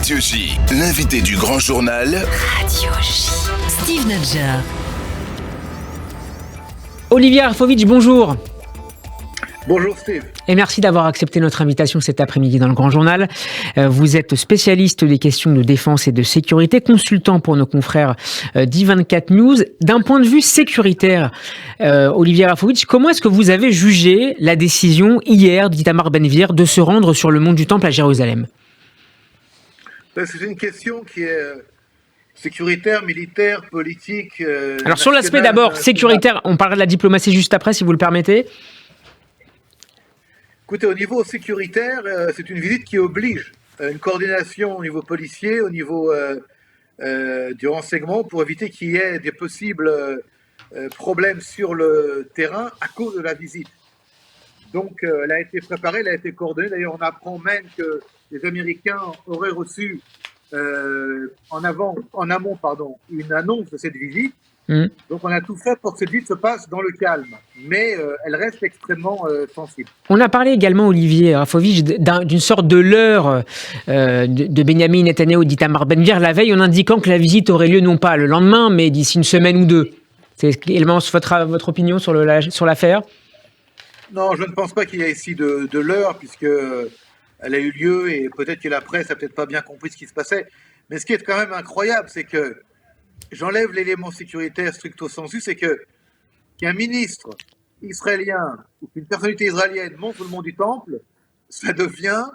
Radio J, l'invité du grand journal. Radio J. Steve Nadjar. Olivier Arfovitch, bonjour. Bonjour Steve. Et merci d'avoir accepté notre invitation cet après-midi dans le Grand Journal. Vous êtes spécialiste des questions de défense et de sécurité, consultant pour nos confrères d'I24 News. D'un point de vue sécuritaire, Olivier Arfovitch, comment est-ce que vous avez jugé la décision hier d'Itamar Ben-Gvir de se rendre sur le mont du Temple à Jérusalem ? C'est une question qui est sécuritaire, militaire, politique. Alors sur l'aspect d'abord sécuritaire, on parlera de la diplomatie juste après si vous le permettez. Écoutez, au niveau sécuritaire, c'est une visite qui oblige une coordination au niveau policier, au niveau du renseignement, pour éviter qu'il y ait des possibles problèmes sur le terrain à cause de la visite. Donc, elle a été préparée, elle a été coordonnée. D'ailleurs, on apprend même que les Américains auraient reçu en amont, une annonce de cette visite. Donc on a tout fait pour que cette visite se passe dans le calme, mais elle reste extrêmement sensible. On a parlé également, Olivier Arfovitch, d'une sorte de leurre de Benyamin Netanyahou d'Itamar Ben-Gvir la veille en indiquant que la visite aurait lieu non pas le lendemain, mais d'ici une semaine ou deux. C'est également votre opinion sur l'affaire ? Non, je ne pense pas qu'il y ait ici de leurre, puisque elle a eu lieu et peut-être que la presse n'a peut-être pas bien compris ce qui se passait. Mais ce qui est quand même incroyable, c'est que j'enlève l'élément sécuritaire stricto sensu, c'est qu'un ministre israélien ou qu'une personnalité israélienne monte sur le mont du Temple, ça devient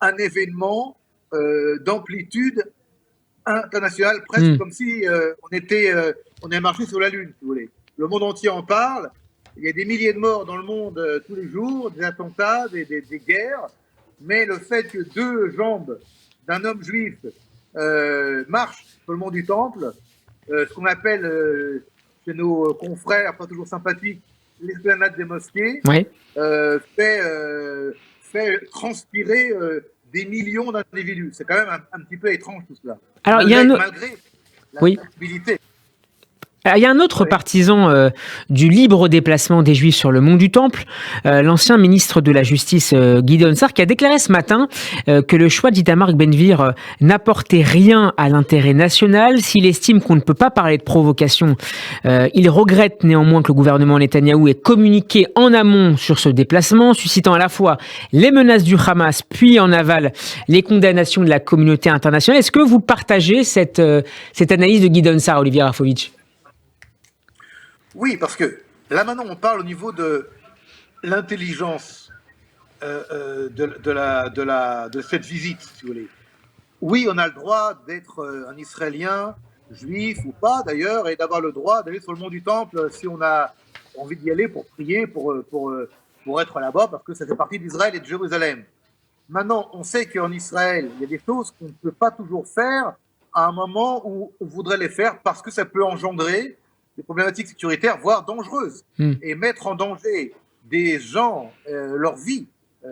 un événement d'amplitude internationale, presque comme si on est marché sur la Lune, si vous voulez. Le monde entier en parle, il y a des milliers de morts dans le monde tous les jours, des attentats, des guerres, mais le fait que deux jambes d'un homme juif marchent sur le mont du Temple, ce qu'on appelle chez nos confrères, pas toujours sympathiques, l'esplanade des mosquées, oui. fait transpirer des millions d'individus. C'est quand même un petit peu étrange tout cela. Alors, malgré la possibilité. Il y a un autre partisan du libre déplacement des Juifs sur le mont du Temple, l'ancien ministre de la Justice Gideon Sa'ar, qui a déclaré ce matin que le choix d'Itamar Ben-Gvir n'apportait rien à l'intérêt national. S'il estime qu'on ne peut pas parler de provocation, il regrette néanmoins que le gouvernement Netanyahou ait communiqué en amont sur ce déplacement, suscitant à la fois les menaces du Hamas, puis en aval les condamnations de la communauté internationale. Est-ce que vous partagez cette analyse de Gideon Sa'ar, Olivier Arfovitch ? Oui, parce que là maintenant on parle au niveau de l'intelligence de cette visite, si vous voulez. Oui, on a le droit d'être un Israélien, juif ou pas d'ailleurs, et d'avoir le droit d'aller sur le mont du Temple si on a envie d'y aller pour prier, pour être là-bas, parce que ça fait partie d'Israël et de Jérusalem. Maintenant, on sait qu'en Israël, il y a des choses qu'on ne peut pas toujours faire à un moment où on voudrait les faire parce que ça peut engendrer des problématiques sécuritaires, voire dangereuses, et mettre en danger des gens, leur vie,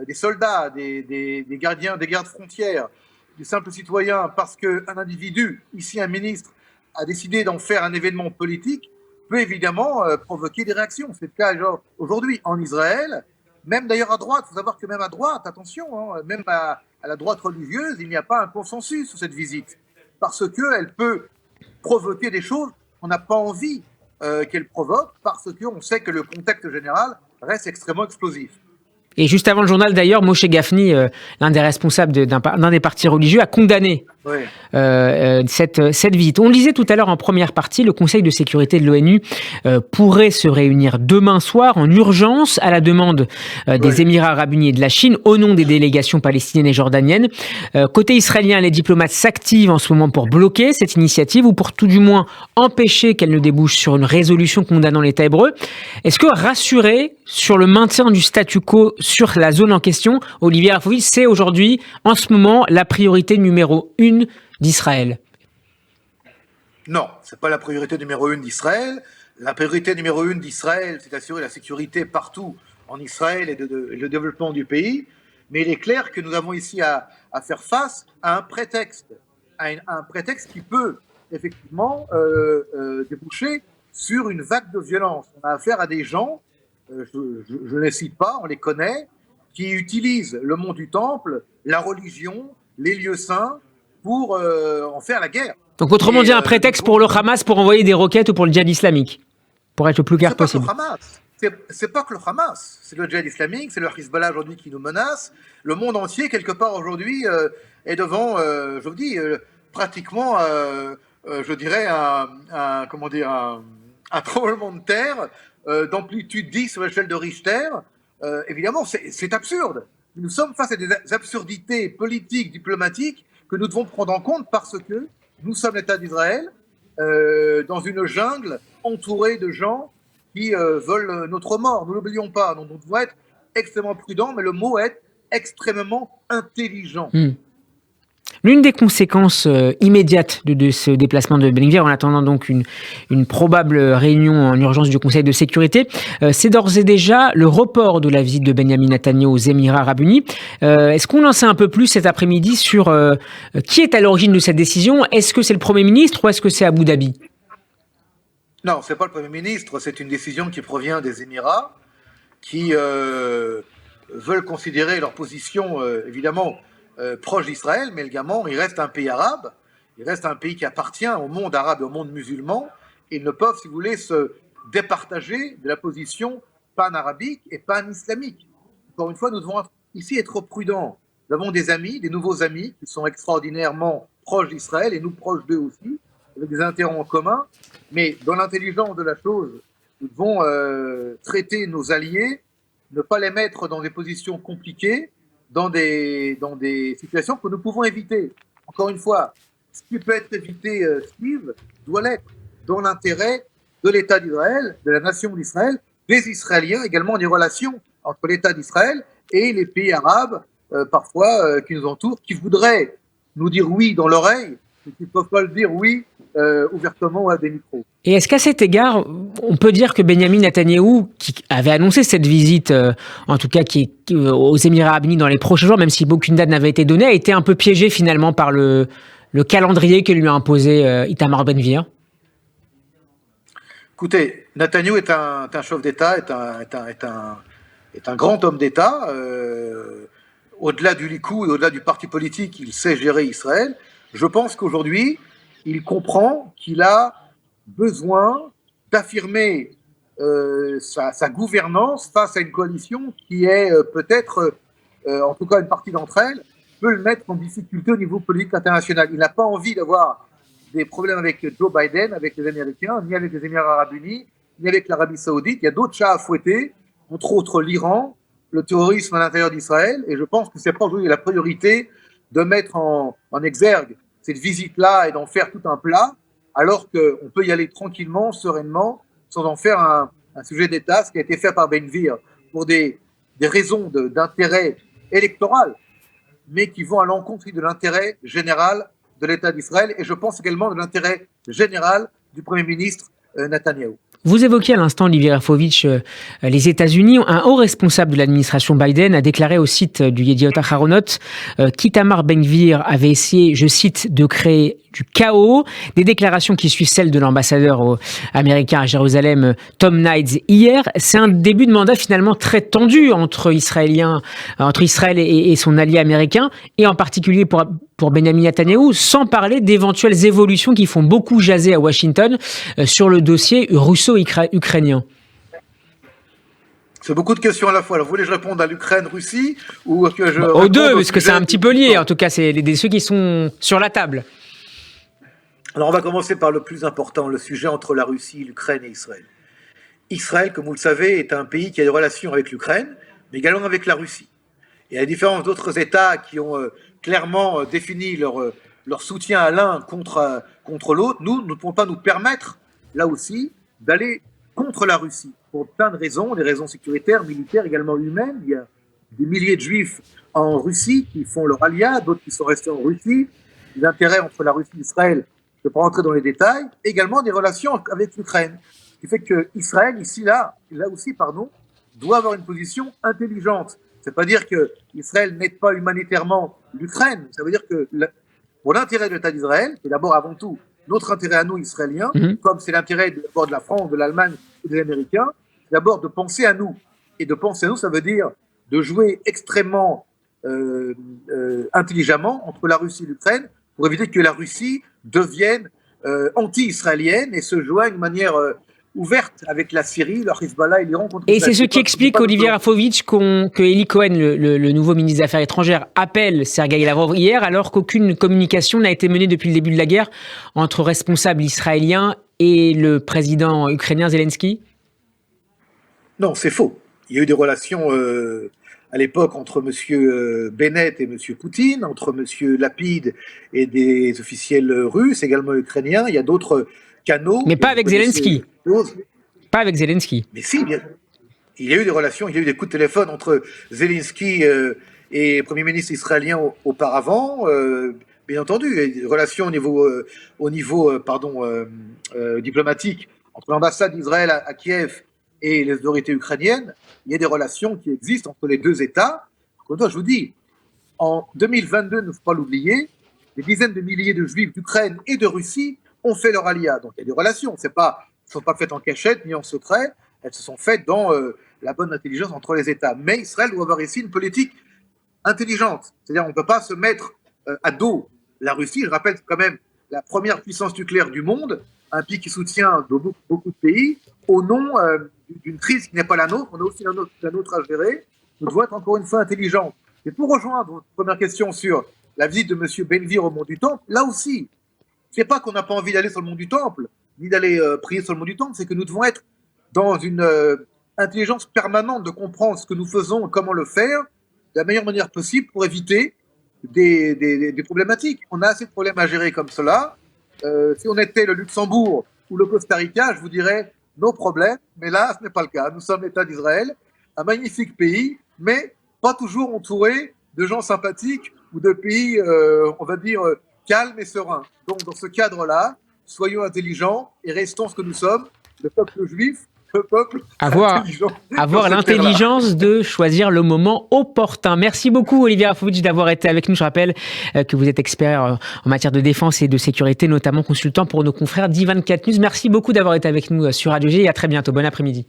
des soldats, des gardiens, des gardes frontières, des simples citoyens, parce qu'un individu, ici un ministre, a décidé d'en faire un événement politique, peut évidemment provoquer des réactions. C'est le cas aujourd'hui en Israël, même d'ailleurs à droite. Il faut savoir que même à droite, attention, même à la droite religieuse, il n'y a pas un consensus sur cette visite, parce qu'elle peut provoquer des choses qu'on n'a pas envie qu'elle provoque, parce qu'on sait que le contexte général reste extrêmement explosif. Et juste avant le journal, d'ailleurs, Moshe Gafni, l'un des responsables d'un des partis religieux, a condamné cette visite. On le disait tout à l'heure en première partie, le Conseil de sécurité de l'ONU pourrait se réunir demain soir en urgence à la demande des Émirats arabes unis et de la Chine, au nom des délégations palestiniennes et jordaniennes. Côté israélien, les diplomates s'activent en ce moment pour bloquer cette initiative ou pour tout du moins empêcher qu'elle ne débouche sur une résolution condamnant l'État hébreu. Est-ce que rassurer sur le maintien du statu quo sur la zone en question, Olivier Arfovitch, c'est aujourd'hui, en ce moment, la priorité numéro 1 d'Israël? Non, ce n'est pas la priorité numéro 1 d'Israël. La priorité numéro 1 d'Israël, c'est d'assurer la sécurité partout en Israël et le développement du pays. Mais il est clair que nous avons ici à faire face à un prétexte, un prétexte qui peut effectivement déboucher sur une vague de violence. On a affaire à des gens, je ne les cite pas, on les connaît, qui utilisent le mont du Temple, la religion, les lieux saints, pour en faire la guerre. Donc autrement dit, un prétexte pour le Hamas pour envoyer des roquettes ou pour le djihad islamique, pour être le plus clair possible. C'est pas que le Hamas, c'est le djihad islamique, c'est le Hezbollah aujourd'hui qui nous menace. Le monde entier, quelque part aujourd'hui, est devant, je vous dis, pratiquement, je dirais, un tremblement de terre d'amplitude 10 sur l'échelle de Richter. Évidemment, c'est absurde. Nous sommes face à des absurdités politiques, diplomatiques, que nous devons prendre en compte parce que nous sommes l'État d'Israël, dans une jungle entourée de gens qui veulent notre mort. Nous ne l'oublions pas. Donc, nous devons être extrêmement prudents, mais le mot est extrêmement intelligent. L'une des conséquences immédiates de ce déplacement de Ben Gvir, en attendant donc une probable réunion en urgence du Conseil de sécurité, c'est d'ores et déjà le report de la visite de Benjamin Netanyahou aux Émirats Arabes Unis. Est-ce qu'on en sait un peu plus cet après-midi sur qui est à l'origine de cette décision? Est-ce que c'est le Premier ministre ou est-ce que c'est Abu Dhabi? Non, ce n'est pas le Premier ministre, c'est une décision qui provient des Émirats, qui veulent considérer leur position, évidemment, proche d'Israël, mais également, il reste un pays arabe, il reste un pays qui appartient au monde arabe et au monde musulman, et ils ne peuvent, si vous voulez, se départager de la position pan-arabique et pan-islamique. Encore une fois, nous devons ici être prudents. Nous avons des amis, des nouveaux amis, qui sont extraordinairement proches d'Israël, et nous proches d'eux aussi, avec des intérêts en commun, mais dans l'intelligence de la chose, nous devons traiter nos alliés, ne pas les mettre dans des positions compliquées, dans des situations que nous pouvons éviter. Encore une fois, ce qui peut être évité, Steve, doit l'être dans l'intérêt de l'État d'Israël, de la nation d'Israël, des Israéliens, également des relations entre l'État d'Israël et les pays arabes, parfois, qui nous entourent, qui voudraient nous dire oui dans l'oreille, mais qui ne peuvent pas le dire oui ouvertement à des micros. Et est-ce qu'à cet égard, on peut dire que Benjamin Netanyahou, qui avait annoncé cette visite, en tout cas aux Émirats Arabes Unis dans les prochains jours, même si aucune date n'avait été donnée, a été un peu piégé finalement par le calendrier que lui a imposé Itamar Ben Gvir? Écoutez, Netanyahou est un chef d'État, est un grand homme d'État. Au-delà du Likoud et au-delà du parti politique, il sait gérer Israël. Je pense qu'aujourd'hui, il comprend qu'il a besoin d'affirmer sa gouvernance face à une coalition qui est peut-être, en tout cas une partie d'entre elles, peut le mettre en difficulté au niveau politique international. Il n'a pas envie d'avoir des problèmes avec Joe Biden, avec les Américains, ni avec les Émirats Arabes Unis, ni avec l'Arabie Saoudite. Il y a d'autres chats à fouetter, entre autres l'Iran, le terrorisme à l'intérieur d'Israël, et je pense que c'est pas aujourd'hui la priorité de mettre en exergue cette visite-là et d'en faire tout un plat, alors qu'on peut y aller tranquillement, sereinement, sans en faire un sujet d'État, ce qui a été fait par Ben Gvir, pour des raisons d'intérêt électoral, mais qui vont à l'encontre de l'intérêt général de l'État d'Israël, et je pense également de l'intérêt général du Premier ministre Netanyahou. Vous évoquiez à l'instant, Olivier Rafovitch, les États-Unis. Un haut responsable de l'administration Biden a déclaré au site du Yediot Aharonot qu'Itamar Ben Gvir avait essayé, je cite, de créer du chaos. Des déclarations qui suivent celles de l'ambassadeur américain à Jérusalem, Tom Knight, hier. C'est un début de mandat finalement très tendu entre Israël et son allié américain, et en particulier pour Benjamin Netanyahou, sans parler d'éventuelles évolutions qui font beaucoup jaser à Washington sur le dossier russo-ukrainien. C'est beaucoup de questions à la fois. Alors, vous voulez que je réponde à l'Ukraine-Russie ou que je aux deux, parce que c'est un petit peu lié. En tout cas, c'est ceux qui sont sur la table. Alors, on va commencer par le plus important, le sujet entre la Russie, l'Ukraine et Israël. Israël, comme vous le savez, est un pays qui a des relations avec l'Ukraine, mais également avec la Russie. Et à la différence d'autres États qui ont clairement défini leur soutien à l'un contre l'autre, nous ne pouvons pas nous permettre, là aussi, d'aller contre la Russie, pour plein de raisons, des raisons sécuritaires, militaires, également humaines. Il y a des milliers de Juifs en Russie qui font leur alia, d'autres qui sont restés en Russie, les intérêts entre la Russie et Israël, je ne vais pas rentrer dans les détails, également des relations avec l'Ukraine. Ce qui fait qu'Israël, là aussi, doit avoir une position intelligente. Ça ne veut pas dire qu'Israël n'aide pas humanitairement l'Ukraine, ça veut dire que pour l'intérêt de l'État d'Israël, c'est d'abord avant tout notre intérêt à nous, Israéliens, comme c'est l'intérêt d'abord de la France, de l'Allemagne et des Américains, c'est d'abord de penser à nous. Et de penser à nous, ça veut dire de jouer extrêmement intelligemment entre la Russie et l'Ukraine pour éviter que la Russie devienne anti-israélienne et se joigne de manière ouverte avec la Syrie, le Hezbollah et l'Iran contre Et c'est ce qui explique, Olivier Rafovitch, que Eli Cohen, le nouveau ministre des Affaires étrangères, appelle Sergueï Lavrov hier, alors qu'aucune communication n'a été menée depuis le début de la guerre entre responsables israéliens et le président ukrainien Zelensky. Non, c'est faux. Il y a eu des relations à l'époque entre M. Bennett et M. Poutine, entre M. Lapid et des officiels russes, également ukrainiens. Il y a d'autres canaux. Mais pas avec Zelensky. Pas avec Zelensky. Mais si, bien. Il y a eu des relations, il y a eu des coups de téléphone entre Zelensky et le Premier ministre israélien auparavant. Bien entendu, il y a des relations au niveau diplomatique entre l'ambassade d'Israël à Kiev et les autorités ukrainiennes. Il y a des relations qui existent entre les deux États. Comme je vous dis, en 2022, il ne faut pas l'oublier, des dizaines de milliers de Juifs d'Ukraine et de Russie ont fait leur alia. Donc il y a des relations. Elles ne sont pas faites en cachette ni en secret. Elles se sont faites dans la bonne intelligence entre les États. Mais Israël doit avoir ici une politique intelligente. C'est-à-dire qu'on ne peut pas se mettre à dos la Russie. Je rappelle quand même la première puissance nucléaire du monde, un pays qui soutient beaucoup de pays, au nom d'une crise qui n'est pas la nôtre. On a aussi la nôtre à gérer. Nous devons être encore une fois intelligents. Et pour rejoindre votre première question sur la visite de M. Ben-Gvir au Mont du Temple, là aussi, ce n'est pas qu'on n'a pas envie d'aller sur le Mont du Temple, ni d'aller prier sur le Mont du Temple, c'est que nous devons être dans une intelligence permanente de comprendre ce que nous faisons et comment le faire de la meilleure manière possible pour éviter des problématiques. On a assez de problèmes à gérer comme cela. Si on était le Luxembourg ou le Costa Rica, je vous dirais nos problèmes, mais là, ce n'est pas le cas. Nous sommes l'État d'Israël, un magnifique pays, mais pas toujours entouré de gens sympathiques ou de pays, on va dire, calmes et sereins. Donc, dans ce cadre-là, soyons intelligents et restons ce que nous sommes, le peuple juif, le peuple intelligent. Avoir l'intelligence de choisir le moment opportun. Merci beaucoup, Olivier Rafovitch, d'avoir été avec nous. Je rappelle que vous êtes expert en matière de défense et de sécurité, notamment consultant pour nos confrères d'I24 News. Merci beaucoup d'avoir été avec nous sur Radio G et à très bientôt. Bon après-midi.